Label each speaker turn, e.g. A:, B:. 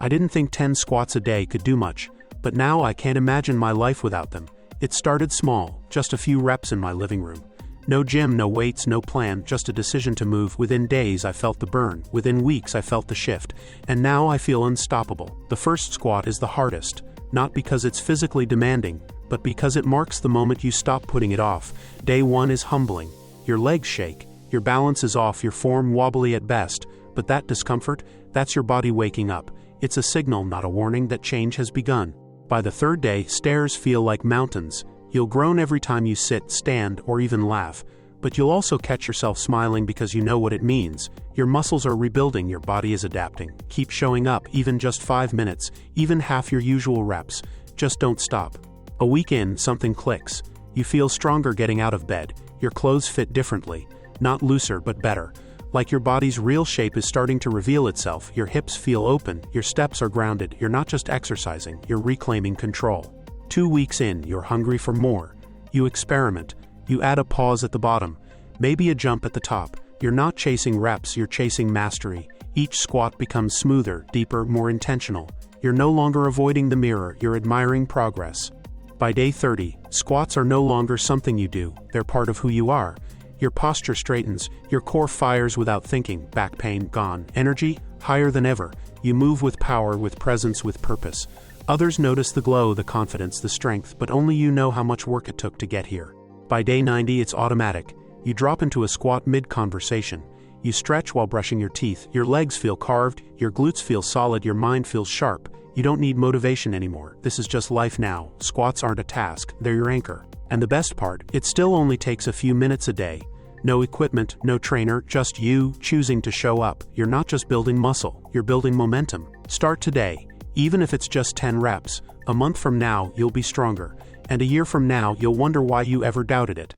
A: I didn't think 10 squats a day could do much, but now I can't imagine my life without them. It started small, just a few reps in my living room. No gym, no weights, no plan, just a decision to move. Within days I felt the burn, within weeks I felt the shift, and now I feel unstoppable. The first squat is the hardest, not because it's physically demanding, but because it marks the moment you stop putting it off. Day 1 is humbling. Your legs shake, your balance is off, your form wobbly at best, but that discomfort, that's your body waking up. It's a signal, not a warning, that change has begun. By the third day, stairs feel like mountains. You'll groan every time you sit, stand, or even laugh, but you'll also catch yourself smiling because you know what it means. Your muscles are rebuilding, your body is adapting. Keep showing up, even just 5 minutes, even half your usual reps. Just don't stop. A week in, something clicks. You feel stronger getting out of bed. Your clothes fit differently, not looser but better. Like your body's real shape is starting to reveal itself. Your hips feel open, your steps are grounded. You're not just exercising, you're reclaiming control. 2 weeks in, you're hungry for more. You experiment. You add a pause at the bottom, maybe a jump at the top. You're not chasing reps, you're chasing mastery. Each squat becomes smoother, deeper, more intentional. You're no longer avoiding the mirror, you're admiring progress. By day 30, squats are no longer something you do, they're part of who you are. Your posture straightens, your core fires without thinking, back pain gone, energy higher than ever. You move with power, with presence, with purpose. Others notice the glow, the confidence, the strength, but only you know how much work it took to get here. By day 90, it's automatic. You drop into a squat mid-conversation. You stretch while brushing your teeth. Your legs feel carved, your glutes feel solid, your mind feels sharp. You don't need motivation anymore. This is just life now. Squats aren't a task, they're your anchor. And the best part, it still only takes a few minutes a day. No equipment, no trainer, just you choosing to show up. You're not just building muscle, you're building momentum. Start today. Even if it's just 10 reps, a month from now you'll be stronger, and a year from now you'll wonder why you ever doubted it.